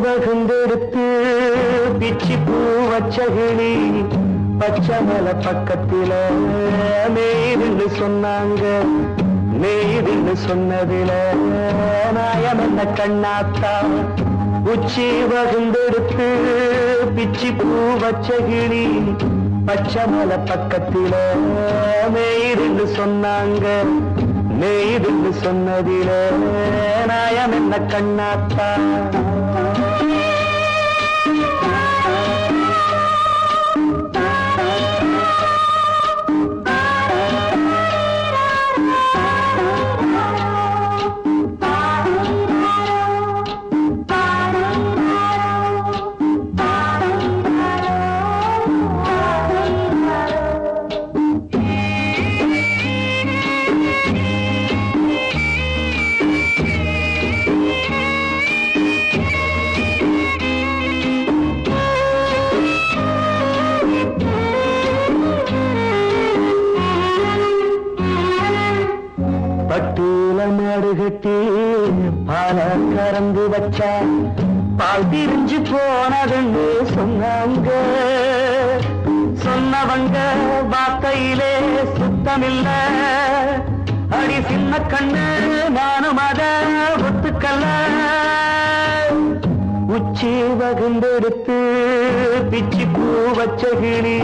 வகுந்தெடுத்து பிச்சி பூ வச்சகிளி பச்சமலை பக்கத்தில மேய்துன்னு சொன்னாங்க. மேய்துன்னு சொன்னதில நாயம் என்ன கண்ணாத்தா. உச்சி வகுந்தெடுத்து பிச்சி பூ வச்சகிளி பச்சமலை பக்கத்தில மேய்துன்னு சொன்னாங்க. மேய்துன்னு சொன்னதில நாயம் என்ன கண்ணாத்தா. பட்டியல மாடு கட்டி பால கறந்து வச்சா பால் திரிஞ்சு போனதுன்னு சொன்னாங்க. சொன்னவங்க வார்த்தையிலே சுத்தமில்ல. அடி சின்ன கண்ணு நானும் அத ஒத்துக்கல்ல. உச்சி வகுந்தெடுத்து பிச்சி பூ வச்ச கிளி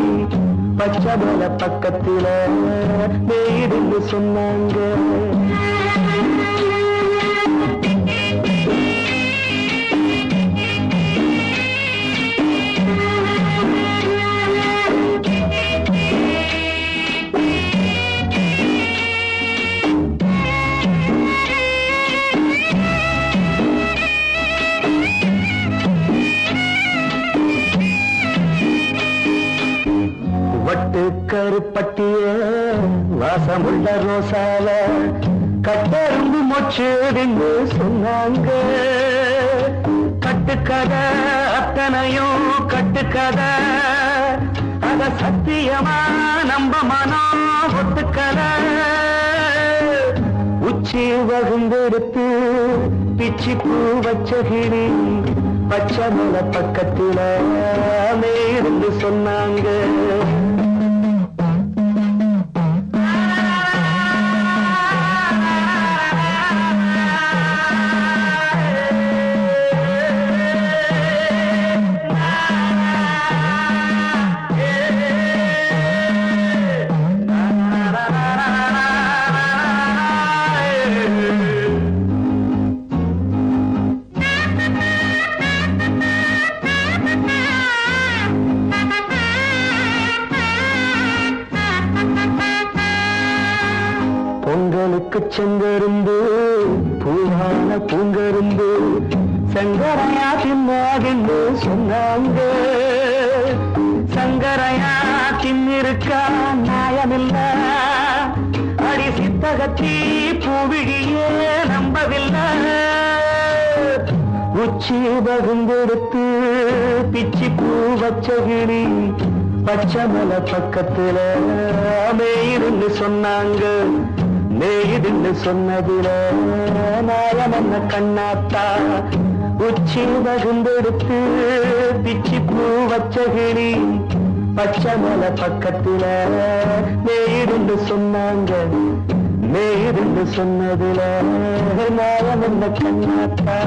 பச்சமலை பக்கத்தில மேய்துன்னு சொன்னாங்க. வட்டு கருப்பட்டிய வாசமுள்ள ரோசால கட்டெரும்பு மொச்சுடுன்னு சொன்னாங்க. கட்டுக்கதை அத்தனையும் கட்டுக்கதை. அத சத்தியமா நம்ப மனம் ஒத்துக்கதை. உச்சி வகுந்தெடுத்து பிச்சி பூ வச்ச கிளி பச்சமலை பக்கத்தில மேய்துன்னு சொன்னாங்க. பொங்கலுக்கு செங்கரும்பு பூவான பூங்கரும்பு சங்கரையா தின்னாதுன்னு சொன்னாங்க. சங்கரையா தின்னிருக்கா நியாயமில்ல. அடி சித்தகத்தி பூவிழியே நம்பவில்லை. உச்சி வகுந்தெடுத்து பிச்சி பூ வச்ச கிளி பச்சமலை பக்கத்தில மேய்துன்னு சொன்னாங்க. மேய்துன்னு சொன்னதில நாயம் என்ன கண்ணாத்தா. உச்சி வகுந்தெடுத்து பிச்சி பூ வச்ச கிளி பச்சமலை பக்கத்தில மேய்துன்னு சொன்னாங்க. மேய்துன்னு சொன்னதில நாயம் என்ன கண்ணாத்தா.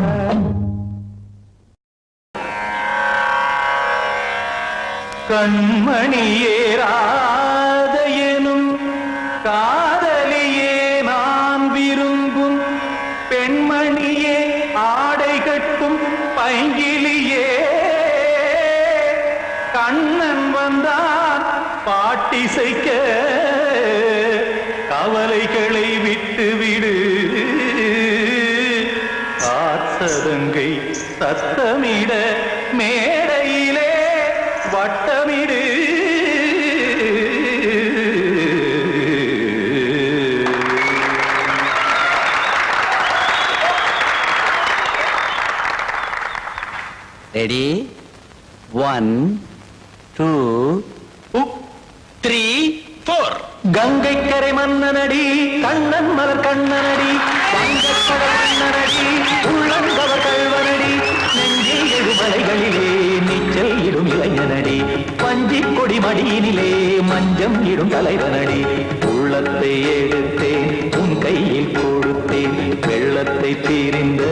கண்மணியேராதையனும் காதலியே நான் விரும்பும் பெண்மணியே ஆடை கட்டும் பைங்கிலியே. கண்ணன் வந்தான் பாட்டிசைக்க கவலைகளை விட்டுவிடு. காத்ததங்கை சத்தமிட மேடையிலே வட்டமிடு. ரெடி 1 2 3 4. கங்கை கரை மன்னனடி கண்ணன் மலர் கண்ணனடி வங்கக்கடல் மன்னனடி உள்ளங்கவர் கல்வனடி நெஞ்சில் எழு அலைகளிலே நீச்சல் இடும் இளைஞனடி பஞ்சி கொடி மடியினிலே மஞ்சம் இடும் தலைவனடி உள்ளத்தை எடுத்தேன் உன் கையில் கொடுத்தேன் வெள்ளத்தை தீரிந்த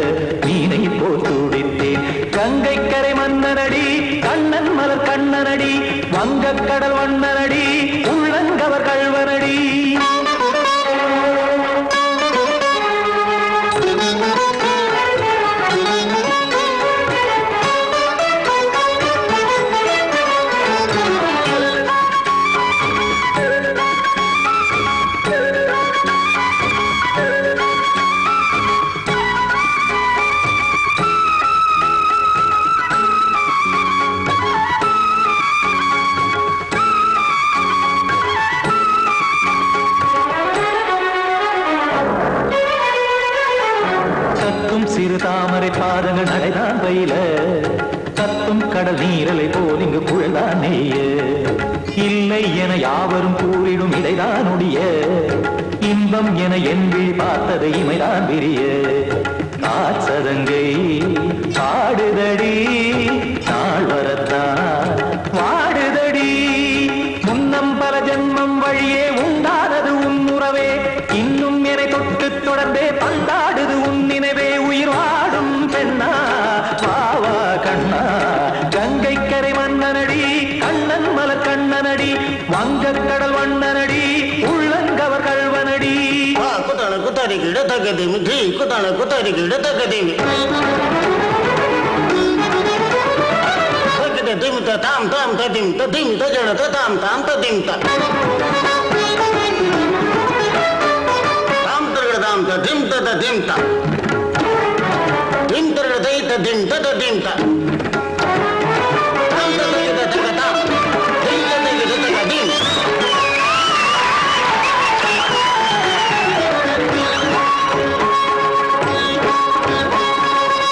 மீனை போல் துடித்தேன் கங்கை கரை மன்னனடி கண்ணன் மலர் கண்ணனடி வங்கக் கடல் வண்ணனடி உள்ளங்கவர் கள்வனடி சிறு தாமரை பாதங்கள் நடைதான் பயில கத்தும் கடல் நீரலை போல் இங்கு குழல்தான் நெய்ய இல்லை என யாவரும் கூறிடும் இடைதான் உடைய இன்பம் என என் விழி பார்த்தது இமைதான் விரிய காசதங்கை பாடுதடி நாள் வரத்தான் வாடுதடி முன்னம் பல ஜென்மம் வழியே உண்டானது உன் உறவே இன்னும் என்னை தொட்டு தொடர்ந்தே பந்தாடுது உன் நினைவே உயிர் வாடும் பெண்ணா பாவா கண்ணா கங்கை கரை மன்னனடி கண்ணன் மலர் கண்ணனடி வங்கக் கடல் வண்ணனடி உள்ளங்கவர் கள்வனடி குத்தன குத்தாரி கிட தகதிமி ஜி குத்தன குத்தாரி கிட தகதிமி தகதிமி தாம் தாம் ததிம் ததிம் தஜன தாம் தாம் ததிம் தாம் தரகட தாம் ததிம் ததிம் தாம் திம் தரகட தை ததிம் ததிம் தாம் தாம் தரகட தகதாம் தை தகட தகதிம்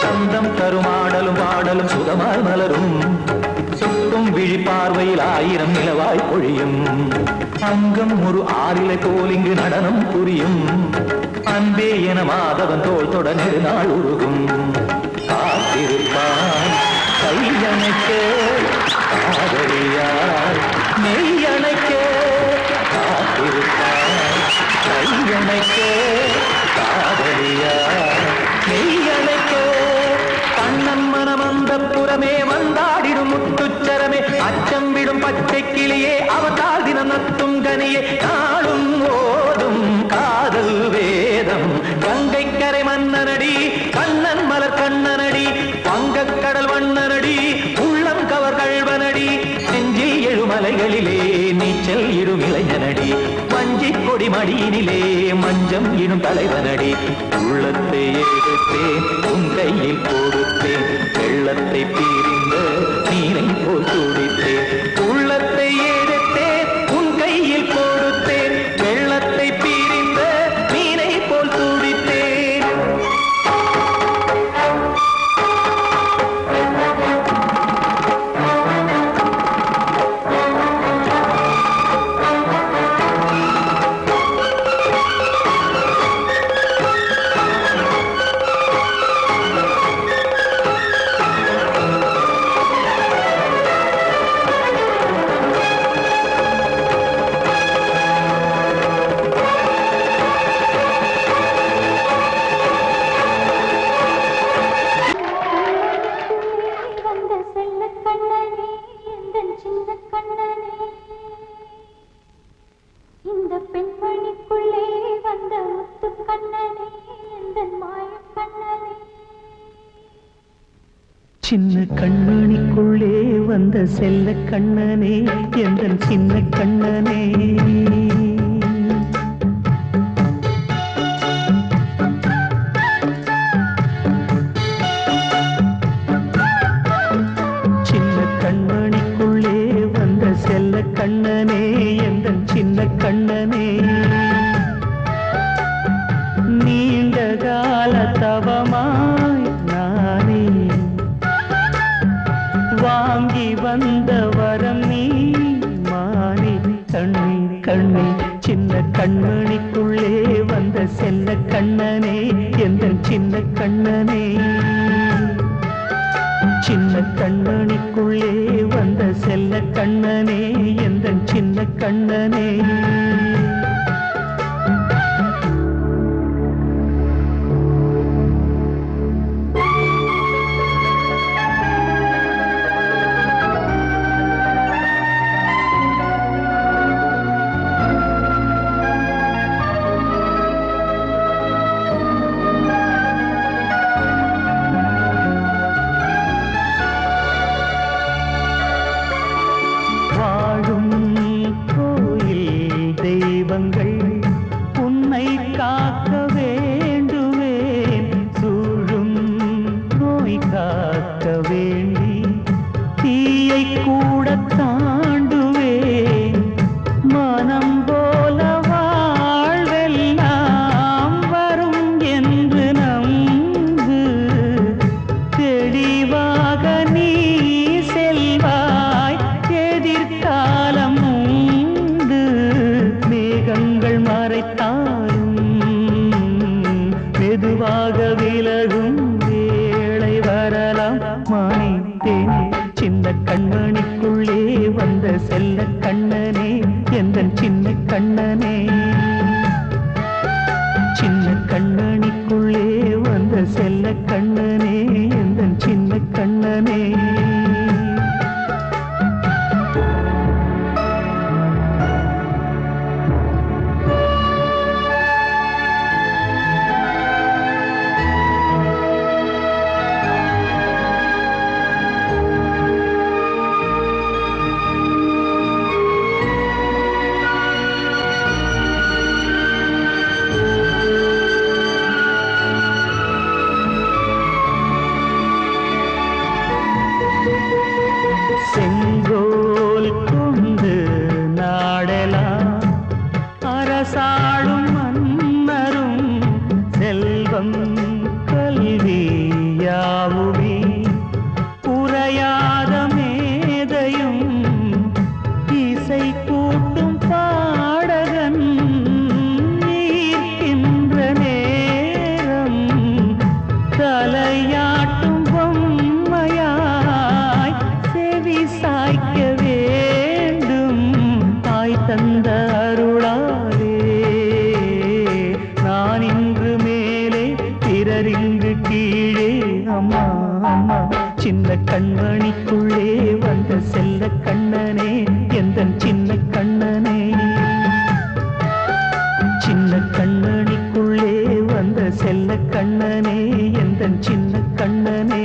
சந்தம் கருமாடலும் பாடலும் சுகமாய் மலரும் சொட்டும் விழி பார்வையில் ஆயிரம் நிலவாய் பொழியும் அங்கம் ஒரு ஆறிலை போல் இங்கு நடனம் புரியும் அன்பே என மாதவன் தோள் தொட நெடுநாள் உருகும் காத்திருப்பான் கையணைக்க காதலியார் மெய்யணைக்க காத்திருப்பான் கையணைக்க காதலியார் மெய்யணைக்க கண்ணன் மனம் அந்த புறமே வந்தாடிடும் முத்துச்சரமே அச்சம் விடும் பச்சை கிளியே அவதால் தினம் நத்தும் கனியே நாளும் ஓதும் காதல் வேதம் கங்கை கரை மன்னனடி கண்ணன் மலர் கண்ணனடி வங்கக் கடல் வண்ணனடி உள்ளம் கவர் கள்வனடி நெஞ்சில் எழுமலைகளிலே நீச்சல் இடும் இளைஞனடி வஞ்சி கொடி மடியினிலே மஞ்சம் இடும் தலைவனடி உள்ளத்தை எடுத்தேன் உன் கையில் கொடுத்தேன் வெள்ளத்தை பீரிந்த நீரை போல் துடித்தேன் உள்ளத்தை எடுத்தேன் உன் கையில் கொடுத்தேன் வெள்ளத்தை பீரிந்த நீரை போல் துடித்தேன் இந்த பெண்மணிக்குள்ளே வந்த முத்து கண்ணனே இந்த மாய கண்ணனே சின்ன கண்மணிக்குள்ளே வந்த செல்ல கண்ணனே எந்தன் சின்ன கண்ணனே சின்ன கண்மணிக்குள்ளே வந்த செல்ல கண்ணனே எந்தன் சின்ன கண்ணனே நீண்ட கால தவமாய் நானே வாங்கி வந்த வரம் நீ மானே கண்ணே கண்ணே சின்ன கண்மணிக்குள்ளே வந்த செல்ல கண்ணனே எந்தன் சின்ன கண்ணனே சின்ன அரசாளும் மன்னரும் செல்வம் கல்வி யாவுமே உரையாத மேதையும் இசை கூட்டும் பாடகன் ஈர்க்கின்ற நேரம் தலையாட்டும் பொம்மையாய் செவி சாய்க்க வேண்டும் தாய் தந்த அருளாலே நான் இன்று மேலே பிறரிங்கு கீழே அம்மா அம்மா சின்ன கண்மணிக்குள்ளே வந்த செல்ல கண்ணனே எந்தன் சின்ன கண்ணனே சின்ன கண்ணனிக்குள்ளே வந்த செல்ல கண்ணனே எந்தன் சின்ன கண்ணனே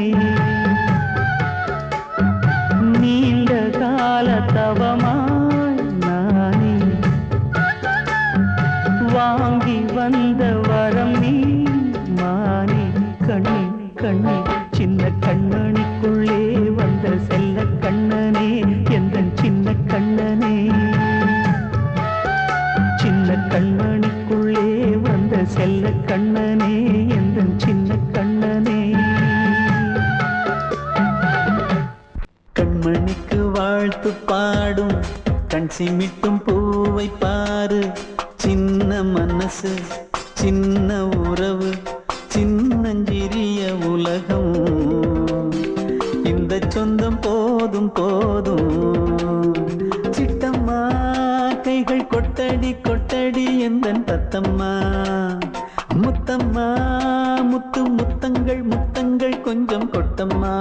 நீண்ட கால தவமாய் நானே வாங்கி வந்த வரம் நீ மானே கண்ணே கண்ணே சின்ன கண்ணனிக்குள்ளே வந்த செல்ல கண்ணனே எந்தன் சின்ன கண்ணனே சின்ன கண்ணனிக்குள்ளே வந்த செல்ல கண்ணனே எந்தன் சின்ன கண்ணனே கண்மணிக்கு வாழ்த்து பாடும் கண் சிமிட்டும் பூவை பாரு சின்ன மனசு சின்ன உறவு சின்னஞ்சிறிய உலகம் இந்த சொந்தம் போதும் போதும் சிட்டம்மா கைகள் கொட்டடி கொட்டடி எந்தன் தத்தம்மா முத்தம்மா முத்து முத்தங்கள் முத்தங்கள் கொஞ்சம் கொட்டம்மா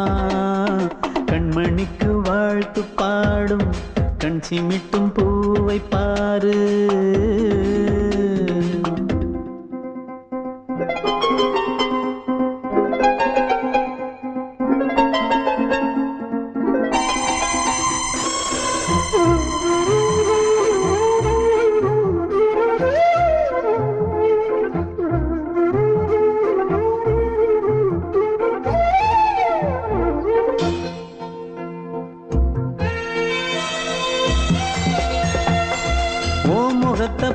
கண்மணிக்கு வாழ்த்து பாடும் கண் சிமிட்டும் பூவை பாரு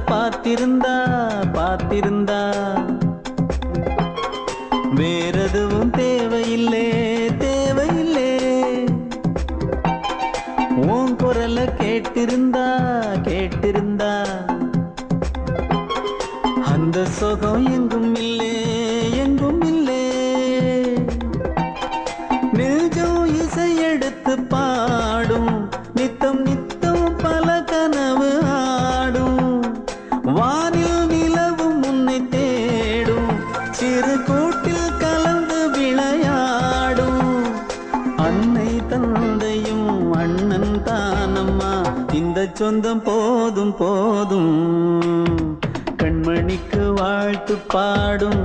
பார்த்திருந்தா பார்த்திருந்தா வேறெதுவும் தேவையில்லை தேவையில்லை உன் குரல கேட்டிருந்தா கேட்டிருந்தா அந்த சுகம் எங்கும் இல்லை எங்கும் இல்லை நெஞ்சம் இசை எடுத்து பாடும் நித்தம் நித்தம் பல கனவு ஆடும் வானில் நிலவும் உன்னை தேடும் சிறு கூட்டில் கலந்து விளையாடும் அன்னை தந்தையும் அண்ணன் தானம்மா இந்த சொந்தம் போதும் போதும் கண்மணிக்கு வாழ்த்து பாடும்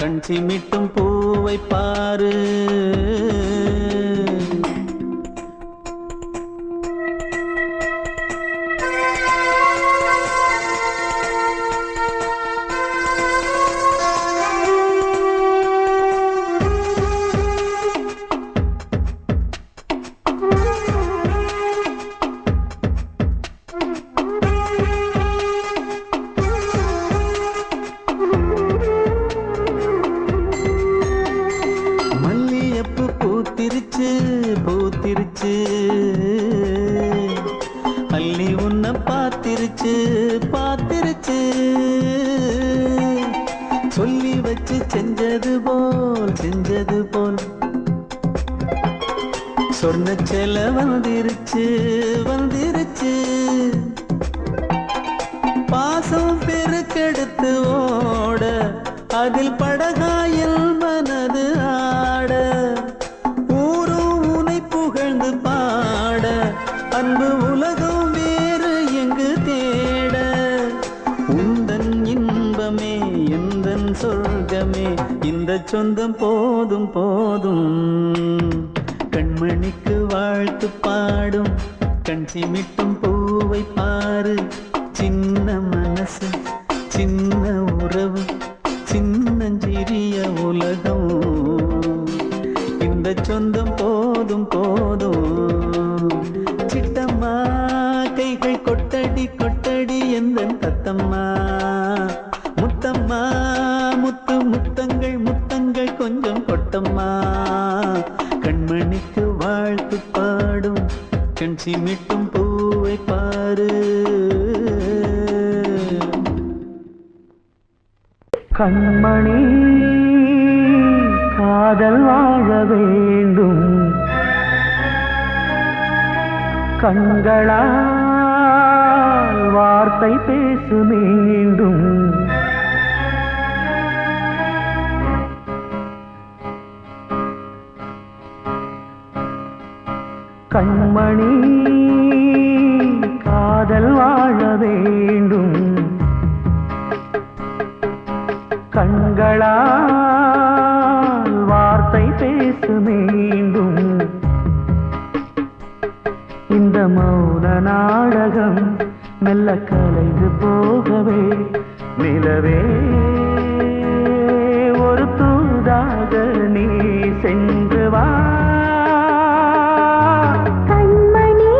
கண் சிமிட்டும் பூவை பாரு பூத்திருச்சு அள்ளி உன்னை பார்த்திருச்சு பார்த்திருச்சு சொல்லி வச்சு செஞ்சது போல் சொன்ன செல வந்துருச்சு வந்துருச்சு பாசம் பெருக்கெடுத்து ஓட அதில் படகாயில் மனது ஆட ஊரும் உனை புகழ்ந்து பாட அன்பு உலகம் வேறு எங்கு தேட உந்தன் இன்பமே எந்தன் சொர்க்கமே இந்த சொந்தம் போதும் போதும் கண்மணிக்கு வாழ்த்து பாடும் கண் சிமிட்டும் பூவை பாரு சின்ன மனசு சின்ன உறவு சின்னஞ்சிறிய உலகம் இந்த சொந்தம் போதும் போதும் சிட்டம்மா கைகள் கொட்டடி கொட்டடி எந்தன் தத்தம்மா முத்தம்மா முத்து முத்தங்கள் முத்தங்கள் கொஞ்சம் கொட்டம்மா கண்மணிக்கு வாழ்த்து பாடும் கண் சிமிட்டும் பூவை பாரு கண்மணி காதல் வாழ வேண்டும் கண்களால் வார்த்தை பேசு மீண்டும் கண்மணி காதல் வாழ வேண்டும் கண்களால் வார்த்தை பேசு மீண்டும் இந்த மௌன நாடகம் மெல்ல கலைந்து போகவே நிலவே ஒரு தூதாக நீ சென்று வா கண்மணி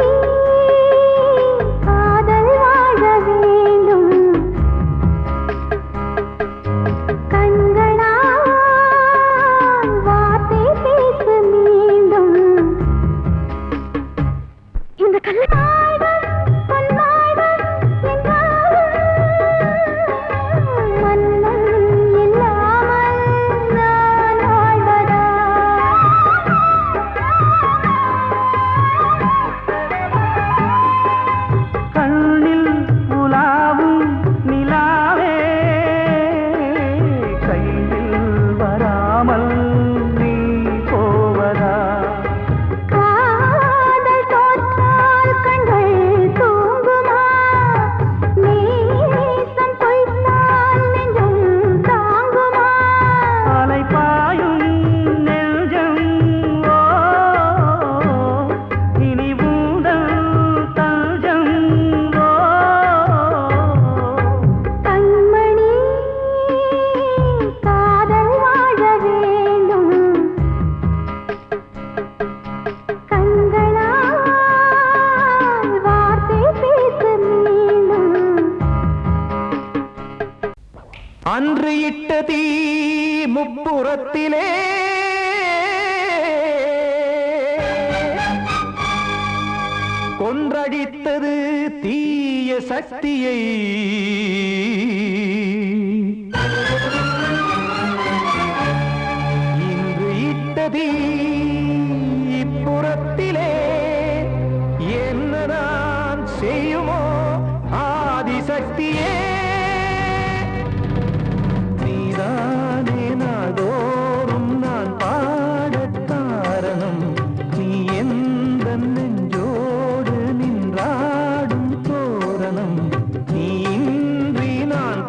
காதல் வாழ வேண்டும் கண்களால் வார்த்தை பேசு மீண்டும் இந்த கல்லாய்கள் பொன்னாய்கள் என்றாலும் மன்னன் இல்லாமல் நான் வாழ்வதா கண்ணில் உலாவும் நிலாவே கையில் வராமல் நீ போவதா காதல் தோற்றால் கண்கள் தூங்குமா நேசம் பொய்த்தால் நெஞ்சம் தாங்குமா அலைபாயும் நெஞ்சம் ஓ இனி ஊதல் தஞ்சம் ஓ கண்மணி காதல் வாழ வேண்டும் கண்களால் வார்த்தை பேசு மீண்டும் அன்று இட்ட தீ முப்புறத்திலே கொன்றடித்தது தீய சக்தியை இன்று இட்ட தீ இப்புறத்திலே என்ன நான் செய்யுமோ ஆதிசக்தியே நீதானே நாள்தோறும் நான் பாடக் காரணம் நீ எந்த நெஞ்சோடு நின்றாடும் தோரணம் நீ இன்றி நான்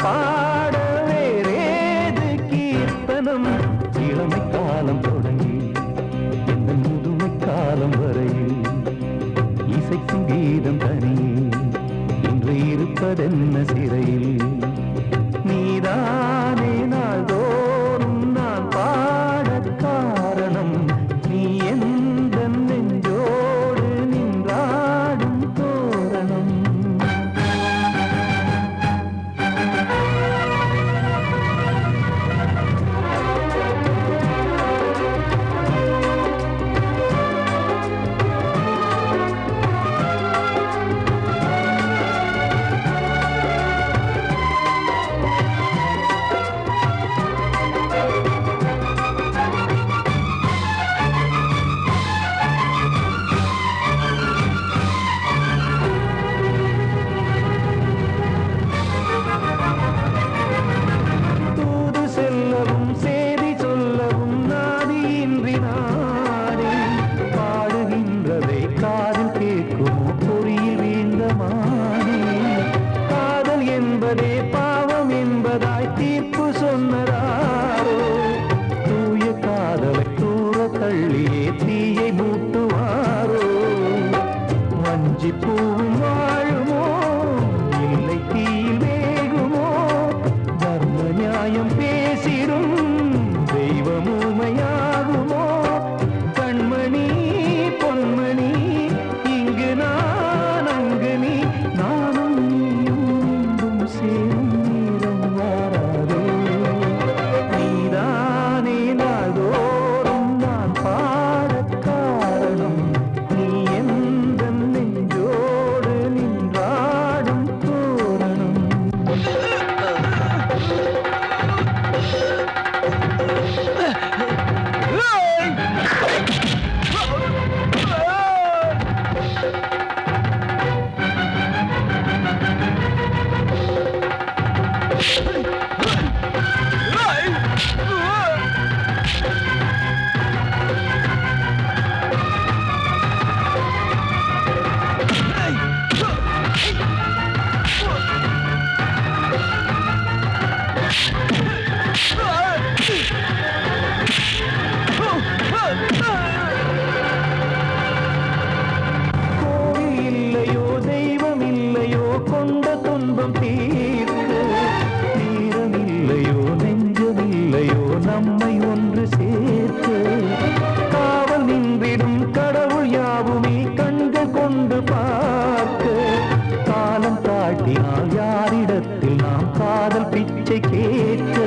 பேச்சை கேட்க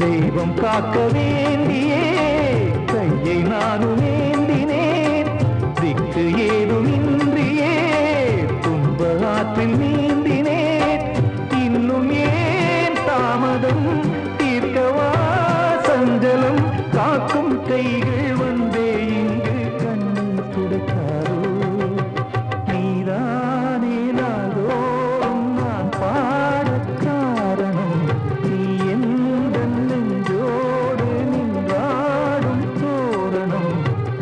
தெய்வம் காக்க வேண்டியே கையை நானும் ஏந்தினேன் திக்கு ஏதுமின்றியே துன்ப ஆற்றில் நீந்தினேன் இன்னும் ஏன் தாமதம் தீர்க்கவா சஞ்சலம் காக்கும் கைகள் வந்தே இங்கு கண்ணீர் துடைக்காரோ நீதானே நாளோறும் நான் பாடக் காரணம் நீ எந்த நெஞ்சோடு நின்றாடும் தோரணம்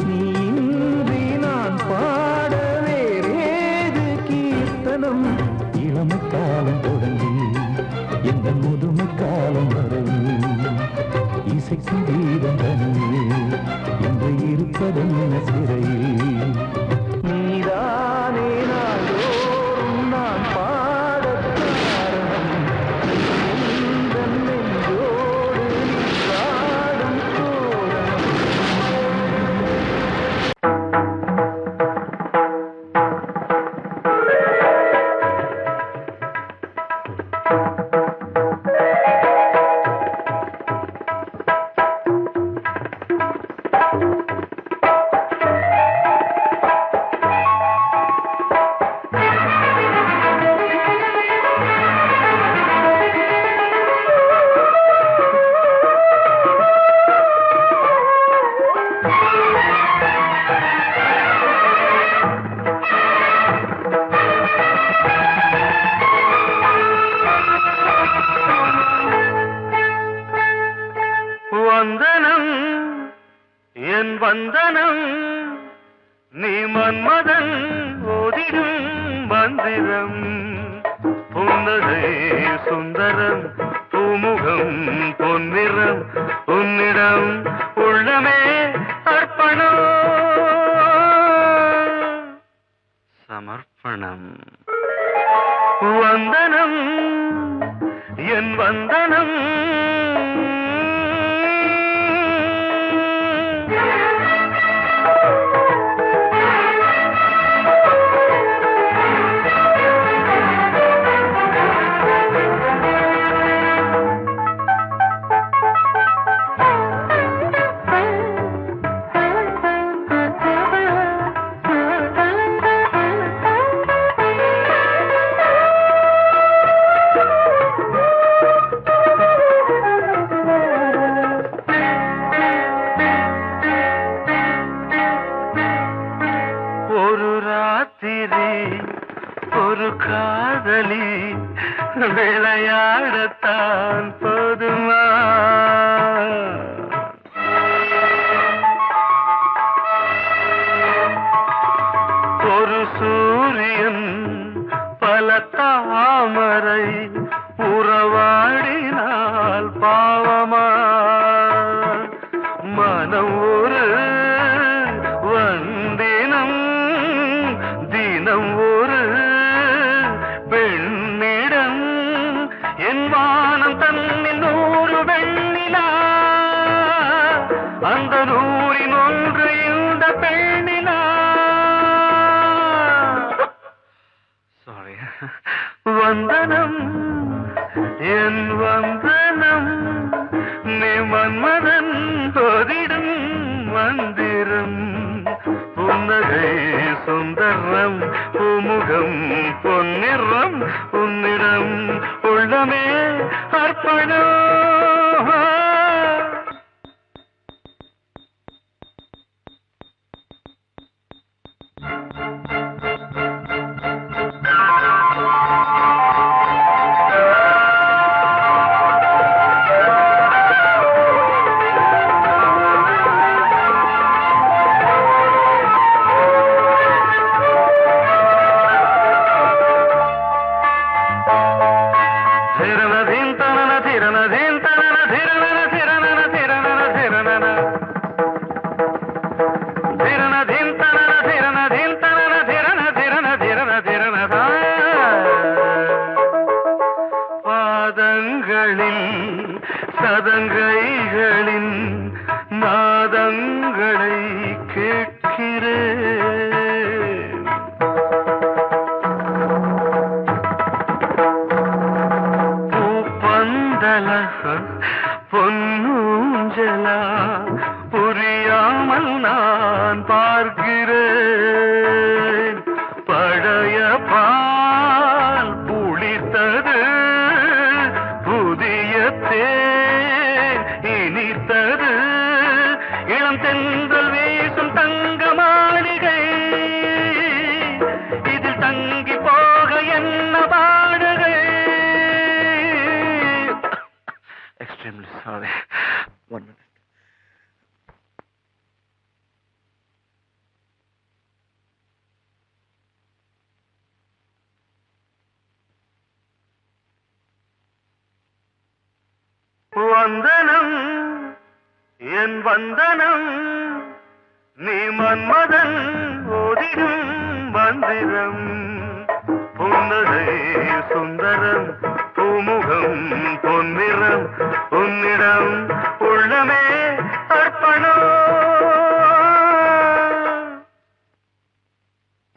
நீ இன்றி நான் பாட வேறேது கீர்த்தனம் இளமை காலம் தொடங்கி எந்த முதுமை காலம் வரையில் இசைக்கும் தீபம் தனியே என்று இருப்பதென்ன சிறையில் நீதானே நாளோறும் நான் பாடக் காரணம் எந்த நெஞ்சோடு நின்றாடும் தோரணம் வந்தனம் என் வந்தனம் நீ மன்மதன் ஓதிடும் மந்திரம் புன்னகை சுந்தரம் பூமுகம் பொன்னிறம் உன்னிடம் உள்ளமே அர்ப்பணம் சமர்ப்பணம் வந்தனம் என் வந்தனம் ஒரு காதலி விளையாடத்தான் போதுமா ஒரு சூரியன் பல தாமரை உறவாடினால் பாவமா மனம் ஒரு வந்தினம் தினம் ஒரு பெண்ணிடம் என் வானம் தன்னில் 100 வெண்ணிலா அந்த 100ன் ஒன்று இந்த பெண்ணிலா சாரி வந்தனம் என் வந்தனம் நீ மன்மதன் போதிடும் மந்திரம் புன்னகை சுந்தரம் பூமுகம் பொன்னிறம் உன்னிடம் உள்ளமே அர்ப்பணம் சதங்கைகளின் நாதங்களை கேட்கிறேன் பூப்பந்த ஊஞ்சலா பொன்னூஞ்சலா புரியாமல் நான் பார்க்கிறேன். பழைய பால் புளித்தது, புதிய தேன் இனித்தது, இளம் தென்றல் வீசும் தங்க மாளிகை, இதில் தங்கி போக என்ன பாடுகை. Extremely sorry. 1 minute. வந்தனம் என் வந்தனம், நீ மன்மதன் ஓதிடும் மந்திரம். புன்னகை சுந்தரம், பூமுகம் பொன்னிறம், உன்னிடம் உள்ளமே அர்ப்பணம்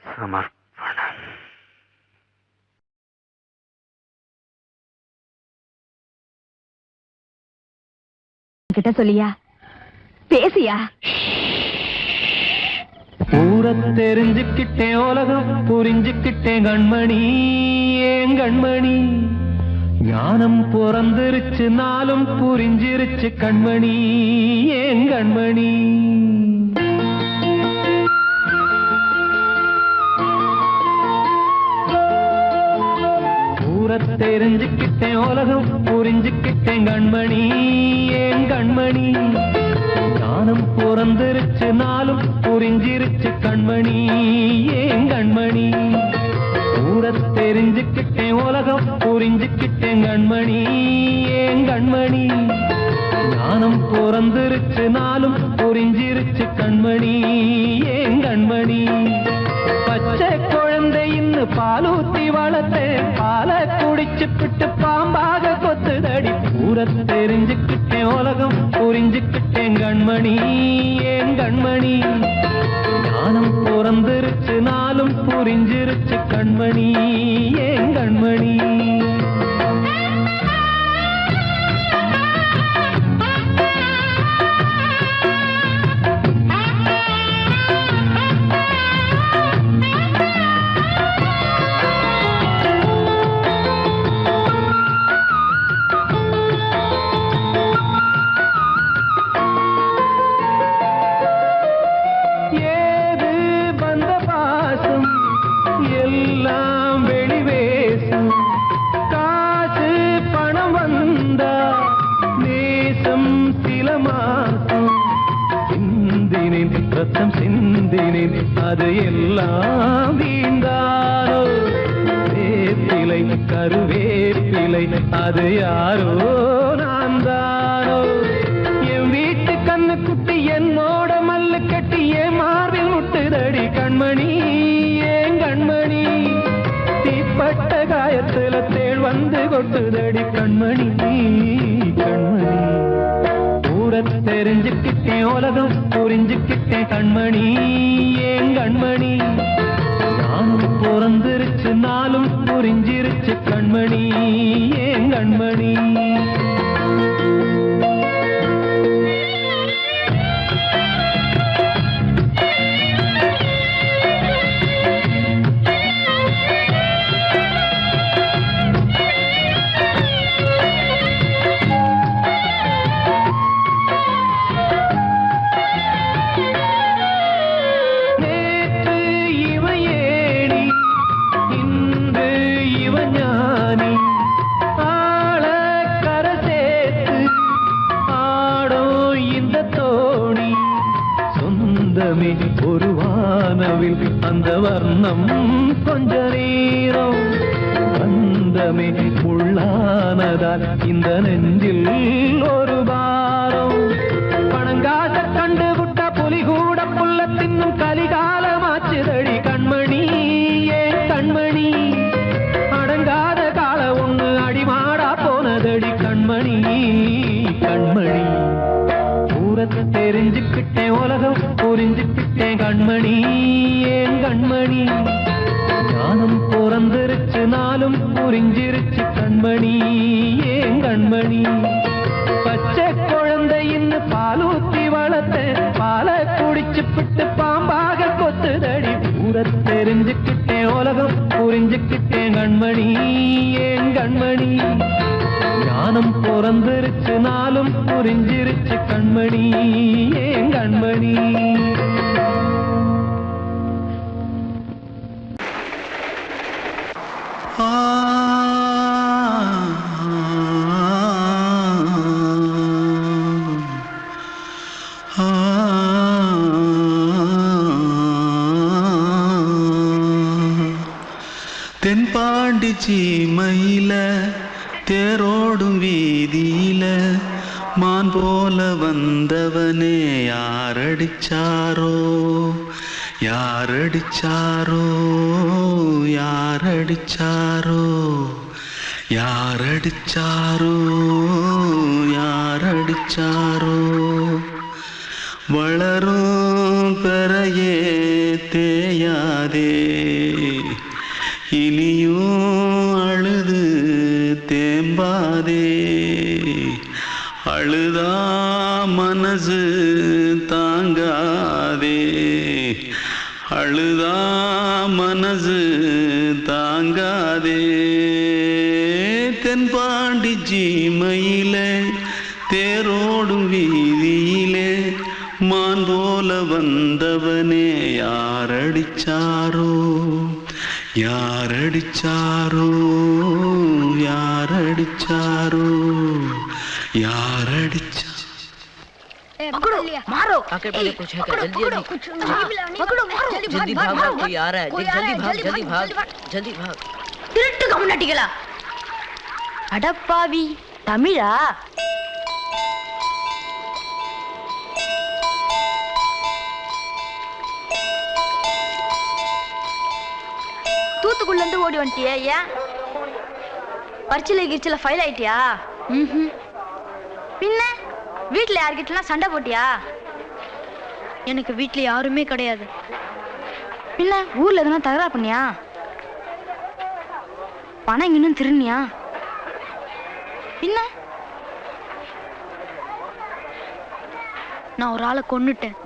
சமர்ப்பணம். கிட்ட சொல்லியா, பேசியா? ஊரை தெரிஞ்சுக்கிட்டேன், உலகம் புரிஞ்சுக்கிட்டேன் கண்மணி, ஏன் கண்மணி. ஞானம் பிறந்திருச்சு, நாளும் புரிஞ்சிருச்சு கண்மணி, ஏன் கண்மணி. ஊரை தெரிஞ்சுக்கிட்டேன், உலகம் புரிஞ்சுக்கிட்டேன் கண்மணி, ஏன் கண்மணி. ஞானம் பிறந்திருச்சு, நாளும் புரிஞ்சிருச்சு கண்மணி, ஏன் கண்மணி. ஊரை தெரிஞ்சுக்கிட்டேன், உலகம் புரிஞ்சுக்கிட்டேன் கண்மணி, ஏன் கண்மணி. ஞானம் பிறந்திருச்சு, நாளும் புரிஞ்சிருச்சு கண்மணி, ஏன் கண்மணி. பச்சை குழந்தை இன்னும் பாலூத்தி வளர்த்தேன், பாலை குடிச்சு பிட்டு பாம்பாக கொத்துதடி. ஊரை தெரிஞ்சுக்கிட்டேன், உலகம் புரிஞ்சுக்கிட்டேன் கண்மணி, ஏன் கண்மணி. ஞானம் பிறந்திருச்சு, நாளும் புரிஞ்சிருச்சு கண்மணி, ஏன் கண்மணி. ரத்தம் சிந்தினேன், அது எல்லாம் வீண்டாரோ. வேப்பிலை கருவேப்பிலை, அது யாரோ நான் தானோ. என் வீட்டு கண்ணு குட்டி என்னோட மல்லு கட்டி என் மார்பில் முட்டுதடி கண்மணி, ஏன் கண்மணி. தீப்பட்ட காயத்துல தேள் வந்து கொட்டுதடி கண்மணி, கண்மணி. ஊரை தெரிஞ்சுக்கிட்டேன், உலகம் புரிஞ்சுக்கிட்டேன் கண்மணி, ஏன் கண்மணி. ஞானம் பிறந்திருச்சு, நாளும் புரிஞ்சிருச்சு கண்மணி, ஏன் கண்மணி. ஒரு வானவில் அந்த வர்ணம் கொஞ்ச நேரம் பந்தமே உள்ளானதால் இந்த நெஞ்சில் ஒரு பாரம். பணங்காச கண்டு விட்ட புலி கூட புல்ல தின்னும் கலிகாலமாச்சுதடி கண்மணி, ஏன் கண்மணி. அடங்காத கால ஒண்ணு அடிமாடா போனதடி கண்மணி, கண்மணி. ஊரை தெரிஞ்சுக்கிட்டேன், உலகம் புரிஞ்சுக்கிட்டேன் கண்மணி, ஏன் கண்மணி. ஞானம் பிறந்திருச்சு, நாளும் புரிஞ்சிருச்சு கண்மணி, ஏன் கண்மணி பச்சை குழந்தையின்னு பாலூத்தி வளர்த்த பாலை குடிச்சுப்பிட்டு பாம்பாக கொத்துதடி ஊர தெரிஞ்சுக்கிட்டேன் உலகம் புரிஞ்சுக்கிட்டேன் கண்மணி ஏன் கண்மணி ஞானம் பிறந்திருச்சு நாளும் புரிஞ்சிருச்சு கண்மணி ஏன் கண்மணி தென்பாண்டி சீமையில தேரோடும் வீதியில மான் போல வந்தவனே யாரடிச்சாரோ யாரடிச்சாரோ யாரடிச்சாரோ யாரடிச்சாரோ யாரடிச்சாரோ வளரும் பெறையே தேயாதே இனியும் அழுது தேம்பாதே அழுதா மனசு தாங்காதே அழுதா மனசு தாங்காதே தென்பாண்டி சீமையிலே தேரோடும் வீதியிலே மான் போல வந்தவனே யாரடிச்சாரோ யாரடிச்சாரோ யாரடிச்சாரோ யாரடிச்சா पकड़ो मारो आके पहले कुछ है क्या जल्दी जल्दी पकड़ो मारो जल्दी भाग भाग कोई आ रहा है जल्दी भाग जल्दी भाग திருட்டு கம்முனாட்டிகளா அடப்பாவி தமிழா தூத்துக்குள்ள இருந்து ஓடி வந்துட்டியா ஏன் பரிச்சையில கிரிச்சில ஃபைல் ஆயிட்டியா பின்ன வீட்டுல யார்கிட்டலாம் சண்டை போட்டியா எனக்கு வீட்டுல யாருமே கிடையாது பின்ன ஊர்ல எதுனா தகராறு பண்ணியா பணம் இன்னும் திருநியா பின்ன நான் ஒரு ஆளை கொன்னுட்டேன்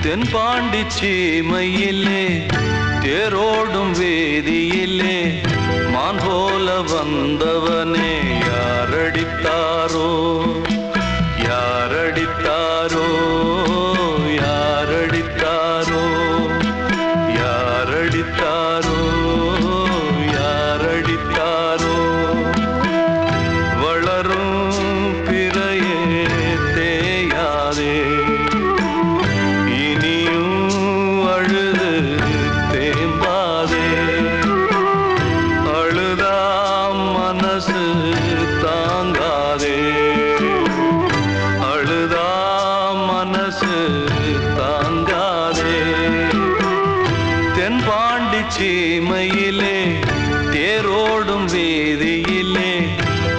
தென்பாண்டி சீமையிலே தேரோடும் வேதியிலே மான் போல வந்தவனே யாரடித்தாரோ யாரடித்தாரோ யாரடித்தாரோ யாரடித்தாரோ யாரடித்தாரோ வளரும் பிறையே தேயாதே சீமையிலே தேரோடும் வேதியிலே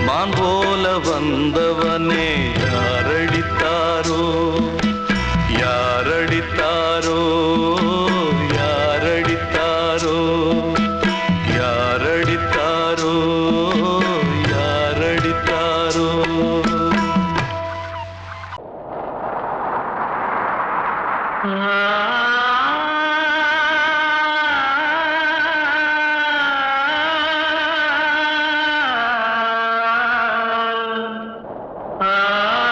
மான் போல வந்தவனே யாரடித்தாரோ யாரடித்தாரோ யாரடித்தாரோ யாரடித்தாரோ யாரடித்தாரோ ஆ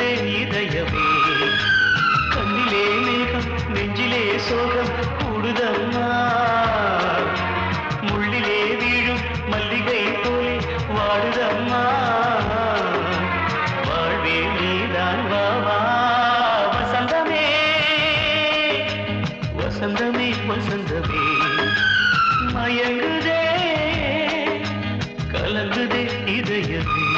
கலங்குதே இதயமே கண்ணிலே மேகம் நெஞ்சிலே சோகம் கூடுதம்மா முள்ளிலே வீழும் மல்லிகை போலே வாடுதம்மா வாழ்வே நீதான் வாவா வசந்தமே வசந்தமே வசந்தமே மயங்குதே கலங்குதே இதயமே